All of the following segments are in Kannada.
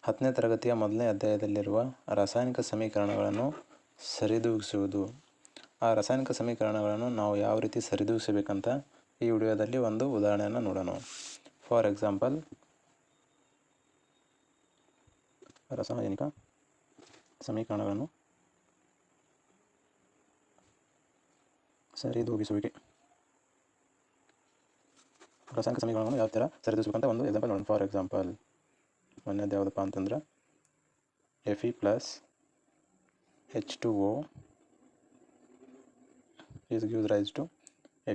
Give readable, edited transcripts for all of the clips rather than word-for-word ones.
10ನೇ ತರಗತಿಯ ಮೊದಲನೇ ಅಧ್ಯಾಯದಲ್ಲಿರುವ ರಾಸಾಯನಿಕ ಸಮೀಕರಣಗಳನ್ನು ಸರಿದೂಗಿಸುವುದು. ಆ ರಾಸಾಯನಿಕ ಸಮೀಕರಣಗಳನ್ನು ನಾವು ಯಾವ ರೀತಿ ಸರಿದೂಗಿಸಬೇಕಂತ ಈ ವಿಡಿಯೋದಲ್ಲಿ ಒಂದು ಉದಾಹರಣೆಯನ್ನು ನೋಡೋಣ. ಫಾರ್ ಎಕ್ಸಾಂಪಲ್, ರಾಸಾಯನಿಕ ಸಮೀಕರಣಗಳನ್ನು ಸರಿದೂಗಿಸುವಿಕೆ. ರಾಸಾಯನಿಕ ಸಮೀಕರಣಗಳನ್ನು ಯಾವ ಥರ ಸರಿದೂಗಿಸಬೇಕಂತ ಒಂದು ಎಕ್ಸಾಂಪಲ್ ನೋಡೋಣ. ಫಾರ್ ಎಕ್ಸಾಂಪಲ್, ಒಂದನೇದು ಯಾವುದಪ್ಪ ಅಂತಂದ್ರೆ Fe plus H2O is gives rise to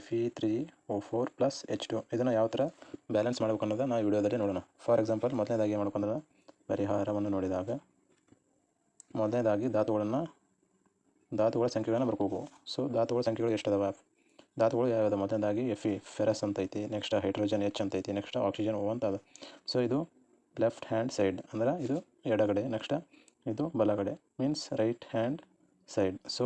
Fe3O4 plus H2O. ಇದನ್ನು ಯಾವ ಥರ ಬ್ಯಾಲೆನ್ಸ್ ಮಾಡಬೇಕು ಅನ್ನೋದು ನಾವು ವಿಡಿಯೋದಲ್ಲಿ ನೋಡೋಣ. ಫಾರ್ ಎಕ್ಸಾಂಪಲ್, ಮೊದಲನೇದಾಗಿ ಏನು ಮಾಡ್ಕೊಂಡ್ರೆ ಪರಿಹಾರವನ್ನು ನೋಡಿದಾಗ ಮೊದಲನೇದಾಗಿ ಧಾತುಗಳ ಸಂಖ್ಯೆಗಳನ್ನು ಬರ್ಕೋಬೇಕು. ಸೊ ಧಾತುಗಳ ಸಂಖ್ಯೆಗಳು ಎಷ್ಟದಾವ? ಧಾತುಗಳು ಯಾವ್ಯಾವ? ಮೊದಲನೇದಾಗಿ Fe ಫೆರಸ್ ಅಂತ ಐತಿ, ನೆಕ್ಸ್ಟ್ ಹೈಡ್ರೋಜನ್ H ಅಂತ ಐತಿ, ನೆಕ್ಸ್ಟ್ ಆಕ್ಸಿಜನ್ O ಅಂತ ಅದ. ಸೊ ಇದು ಲೆಫ್ಟ್ ಹ್ಯಾಂಡ್ ಸೈಡ್ ಅಂದ್ರೆ ಇದು ಎಡಗಡೆ, ನೆಕ್ಸ್ಟ್ ಇದು ಬಲಗಡೆ means right hand side. So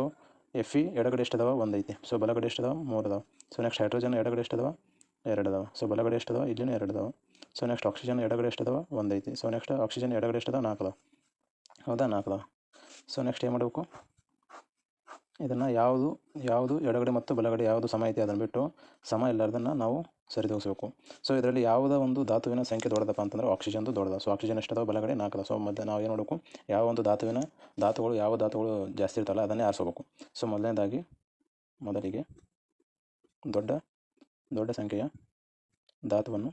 Fe ಎಡಗಡೆ ಎಷ್ಟದಾವ? 1 ಐತಿ. ಸೊ ಬಲಗಡೆ ಎಷ್ಟದಾವ? 3 ಅದಾವ. ಸೊ ನೆಕ್ಸ್ಟ್ ಹೈಡ್ರೋಜನ್ ಎಡಗಡೆ ಎಷ್ಟದಾವ? 2 ಅದಾವ. ಸೊ ಬಲಗಡೆ ಎಷ್ಟದಾವ? ಇಲ್ಲಿನೂ 2 ಅದಾವ. ಸೊ ನೆಕ್ಸ್ಟ್ ಆಕ್ಸಿಜನ್ ಎಡಗಡೆ ಎಷ್ಟದಾವ? 1 ಐತಿ. ಸೊ ನೆಕ್ಸ್ಟ್ ಆಕ್ಸಿಜನ್ ಎಡಗಡೆ ಎಷ್ಟದಾವ? 4 ಅದಾವ. ಹೌದಾ? 4 ಅದಾವ. ಸೊ ನೆಕ್ಸ್ಟ್ ಏನು ಮಾಡಬೇಕು? ಇದನ್ನು ಯಾವುದು ಎಡಗಡೆ ಮತ್ತು ಬಲಗಡೆ ಯಾವುದು ಸಮ ಐತಿ ಅದನ್ನು ಬಿಟ್ಟು ಸಮ ಇಲ್ಲಾರ್ದನ್ನು ನಾವು ಸರಿದೂಗಿಸಬೇಕು. ಸೊ ಇದರಲ್ಲಿ ಯಾವುದೋ ಒಂದು ಧಾತುವಿನ ಸಂಖ್ಯೆ ದೊಡ್ಡದಪ್ಪ ಅಂತಂದ್ರೆ ಆಕ್ಸಿಜನ್ದು ದೊಡ್ಡದ. ಸೊ ಆಕ್ಸಿಜನ್ ಎಷ್ಟದಾವ? ಬಲಗಡೆ 4 ಅದಾವ. ಸೊ ಮತ್ತೆ ನಾವು ಏನು ಮಾಡಬೇಕು? ಯಾವ ಒಂದು ಧಾತುಗಳು ಜಾಸ್ತಿ ಇರ್ತಲ್ಲ ಅದನ್ನೇ ಆರಿಸ್ಕೋಬೇಕು. ಸೊ ಮೊದಲಿಗೆ ದೊಡ್ಡ ಸಂಖ್ಯೆಯ ಧಾತುವನ್ನು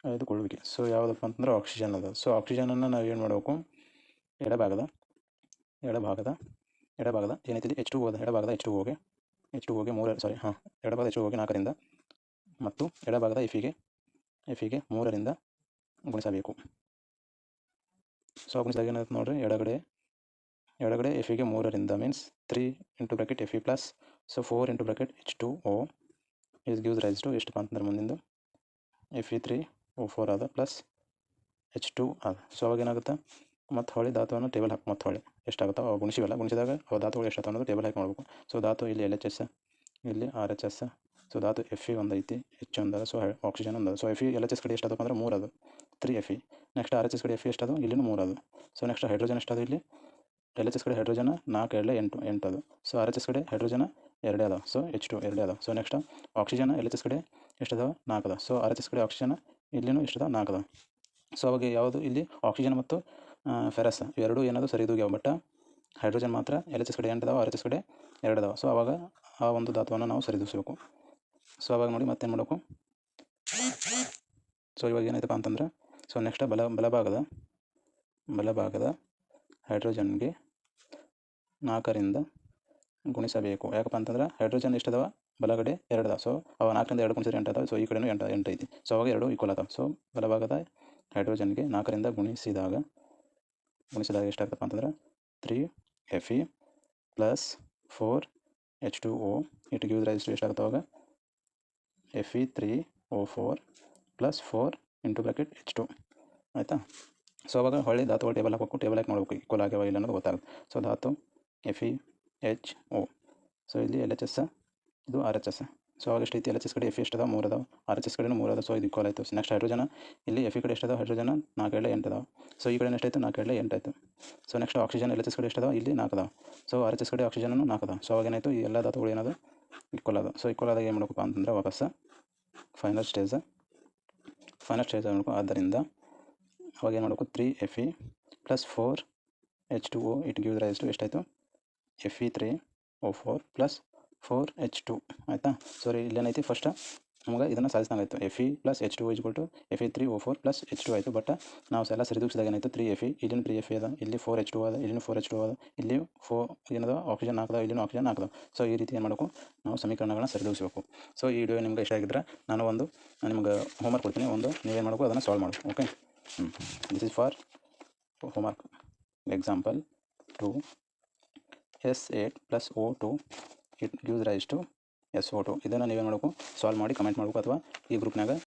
ಆಯ್ದುಕೊಳ್ಳುವಿಕೆ. ಸೊ ಯಾವುದಪ್ಪ ಅಂತಂದ್ರೆ ಆಕ್ಸಿಜನ್ ಅದ. ಸೊ ಆಕ್ಸಿಜನನ್ನು ನಾವು ಏನು ಮಾಡಬೇಕು? ಎಡಭಾಗದ ಏನೈತಿ H2O ಅದ. ಎಡಭಾಗದ H2Oಗೆ ಎಡಭಾಗದ H2Oಗೆ 4ರಿಂದ ಮತ್ತು ಎಡಭಾಗದ Feಗೆ 3ರಿಂದ ಗುಣಿಸಬೇಕು. ಸೊ ಗುಣಿಸಿದಾಗ ಏನಾಗುತ್ತೆ ನೋಡ್ರಿ, ಎಡಗಡೆ Feಗೆ 3ರಿಂದ means 3 into bracket Fe plus so 4 into bracket H2O is gives rise to ಎಷ್ಟಪ್ಪ ಅಂತಂದ್ರೆ ಮುಂದಿಂದು Fe3O4 ಅದ ಪ್ಲಸ್ H2 ಅದ. ಸೊ ಅವಾಗ ಏನಾಗುತ್ತೆ? ಮತ್ತು ಹೊಳ್ಳಿ ಧಾತುವನ್ನು ಟೇಬಲ್ ಹಾಕಿ ಮತ್ತು ಹೊಳ್ಳಿ ಎಷ್ಟಾಗುತ್ತೋ ಅವು ಗುಣಿಸಿದಾಗ ಅವು ಧಾತುಗಳು ಎಷ್ಟಾಗ್ತಾವೆ ಅನ್ನೋದು ಟೇಬಲ್ ಹಾಕಿ ಮಾಡಬೇಕು. ಸೊ ಧಾತು ಇಲ್ಲಿ LHS, ಇಲ್ಲಿ RHS. ಸೊ ಧಾತು Fe ಒಂದು ಐತಿ, H ಒಂದು ಅದ. ಸೊ ಆಕ್ಸಿಜನ್ ಒಂದು ಅದ. ಸೊ Fe LHS ಕಡೆ ಎಷ್ಟಾದಪ್ಪ ಅಂದ್ರೆ 3 ಅದು, 3 Fe. ನೆಕ್ಸ್ಟ್ RHS ಕಡೆ Fe ಎಷ್ಟದು? ಇಲ್ಲಿನೂ 3 ಅದು. ಸೊ ನೆಕ್ಸ್ಟ್ ಹೈಡ್ರೋಜನ್ ಎಷ್ಟದು? ಇಲ್ಲಿ LHS ಕಡೆ ಹೈಡ್ರೋಜನ್ 4 2 8 ಅದು. ಸೊ RHS ಕಡೆ ಹೈಡ್ರೋಜನ್ 2 ಅದಾವ. ಸೊ H2 2 ಅದಾವ. ಸೊ ನೆಕ್ಸ್ಟ್ ಆಕ್ಸಿಜನ್ LHS ಕಡೆ ಎಷ್ಟದಾವ? 4 ಅದಾವ. ಸೊ RHS ಕಡೆ ಆಕ್ಸಿಜನ್ ಇಲ್ಲಿನೂ ಎಷ್ಟದಾವ? 4 ಅದಾವ. ಸೊ ಅವಾಗ ಯಾವುದು ಇಲ್ಲಿ ಆಕ್ಸಿಜನ್ ಮತ್ತು ಫೆರಸ್ ಎರಡೂ ಏನದು ಸರಿದೂಗ್ಯಾವ. ಬಟ್ ಹೈಡ್ರೋಜನ್ ಮಾತ್ರ LHS ಕಡೆ 8 ಅದಾವ, RHS ಕಡೆ 2 ಅದಾವ. ಸೊ ಅವಾಗ ಆ ಒಂದು ಧಾತುವನ್ನು ನಾವು ಸರಿದೂಗಿಸಬೇಕು. ಸೊ ಅವಾಗ ನೋಡಿ ಮತ್ತೇನು ಮಾಡಬೇಕು? ಸೊ ಇವಾಗ ಏನಾಯ್ತಪ್ಪ ಅಂತಂದ್ರೆ ಸೊ ನೆಕ್ಸ್ಟ್ ಬಲಭಾಗದ ಹೈಡ್ರೋಜನ್ಗೆ 4ರಿಂದ ಗುಣಿಸಬೇಕು. ಯಾಕಪ್ಪ ಅಂತಂದ್ರೆ ಹೈಡ್ರೋಜನ್ ಎಷ್ಟದಾವ? ಬಲಗಡೆ 2 ಅದಾವ. ಸೊ ಅವ 4ರಿಂದ 2 ಗುಣಿಸಿದ್ರೆ 8 ಅದಾವ. ಸೊ ಈ ಕಡೆನೂ 8 ಐತಿ. ಸೊ ಅವಾಗ 2 ಈಕ್ವಲ್ ಅದಾವ. ಸೊ ಬಲಭಾಗದ ಹೈಡ್ರೋಜನ್ಗೆ 4ರಿಂದ ಗುಣಿಸಿದಾಗ ಎಷ್ಟಾಗ್ತಪ್ಪ ಅಂತಂದ್ರೆ 3 Fe plus 4 H2O it gives rise to ಎಷ್ಟಾಗುತ್ತೆ ಅವಾಗ Fe3O4 plus 4 into bracket H2. ಆಯಿತಾ? ಸೊ ಅವಾಗ ಹೊಳ್ಳಿ ಧಾತುಗಳು ಟೇಬಲ್ ಹಾಕಿ ನೋಡ್ಬೇಕು ಈಕ್ವಲ್ ಆಗ್ಯಾವ ಇಲ್ಲ ಅನ್ನೋದು ಗೊತ್ತಾಗುತ್ತೆ. ಸೊ ಧಾತು FeHO. ಸೊ ಇಲ್ಲಿ LHS, ಇದು RHS. ಸೊ ಅವಾಗ ಎಷ್ಟೈತಿ? LHS ಕಡೆ Fe ಎಷ್ಟದಾವ? 3 ಅದಾವ. RHS ಕಡೆನೂ 3 ಅದಾವ. ಸೊ ಇದು ಈಕ್ವಲ್ ಆಯಿತು. ನೆಕ್ಸ್ಟ್ ಹೈಡ್ರೋಜನ್ ಇಲ್ಲಿ Fe ಕಡೆ ಎಷ್ಟದಾವ? ಹೈಡ್ರೋಜನ್ 4 2 8 ಅದಾವ. ಸೊ ಈ ಕಡೆ ಎಷ್ಟಾಯಿತು? 4 2 8 ಆಯಿತು. ಸೊ ನೆಕ್ಸ್ಟ್ ಆಕ್ಸಿಜನ್ LHS ಕಡೆ ಎಷ್ಟದಾವ? ಇಲ್ಲಿ 4 ಅದಾವ. ಸೊ RHS ಕಡೆ ಆಕ್ಸಿಜನ್ 4 ಅದಾವ. ಸೊ ಅವಾಗ ಏನಾಯಿತು? ಈ ಎಲ್ಲ ಧಾತುಗಳು ಏನದು ಈಕ್ವಲ್ ಅದ. ಸೊ ಈಕ್ವಲ್ ಆದಾಗ ಏನು ಮಾಡಬೇಕಪ್ಪ ಅಂತಂದ್ರೆ ವಾಪಸ್ ಫೈನಲ್ ಸ್ಟೇಜ್ ಮಾಡಬೇಕು. ಆದ್ದರಿಂದ ಅವಾಗ ಏನು ಮಾಡಬೇಕು? 3 Fe plus 4 H2O it gives rise to ಎಷ್ಟಾಯಿತು? Fe3O4 plus 4 H2. ಆಯಿತಾ? ಸಾರಿ, ಇಲ್ಲೇನೈತಿ ಫಸ್ಟ್ ನಮಗೆ ಇದನ್ನು ಸಾಧಿಸಿದಂಗಾಯಿತು. Fe plus H2O is to Fe3O4 plus H2 ಆಯಿತು. ಬಟ್ ನಾವು ಎಲ್ಲ ಸರಿದೂಗಿಸಿದಾಗ ಏನಾಯಿತು? 3 Fe, ಇಲ್ಲಿನ 3 Fe ಅದ, ಇಲ್ಲಿ 4 H2O ಅದ, ಇಲ್ಲಿನೂ 4 H2O ಅದ, ಇಲ್ಲಿ 4 ಏನದ ಆಕ್ಸಿಜನ್ 4 ಅದಾವ, ಇಲ್ಲಿನೂ ಆಕ್ಸಿಜನ್ 4 ಅದಾವ. ಸೊ ಈ ರೀತಿ ಏನು ಮಾಡಬೇಕು? ನಾವು ಸಮೀಕರಣಗಳನ್ನ ಸರಿದೂಗಿಸಬೇಕು. ಸೊ ಈ ವಿಡಿಯೋ ನಿಮ್ಗೆ ಇಷ್ಟ ಆಗಿದ್ರೆ ನಾನು ನಿಮ್ಗೆ ಹೋಮ್ವರ್ಕ್ ಕೊಡ್ತೀನಿ. ನೀವೇನು ಮಾಡಬೇಕು? ಅದನ್ನು ಸಾಲ್ವ್ ಮಾಡಬೇಕು. Okay, this is for homework. Example 2 S8 plus O2 it gives rise to SO2. ಇದನ್ನು ನೀವೇನು ಮಾಡಬೇಕು? ಸಾಲ್ವ್ ಮಾಡಿ ಕಮೆಂಟ್ ಮಾಡಬೇಕು ಅಥವಾ ಈ ಗ್ರೂಪ್ನಾಗ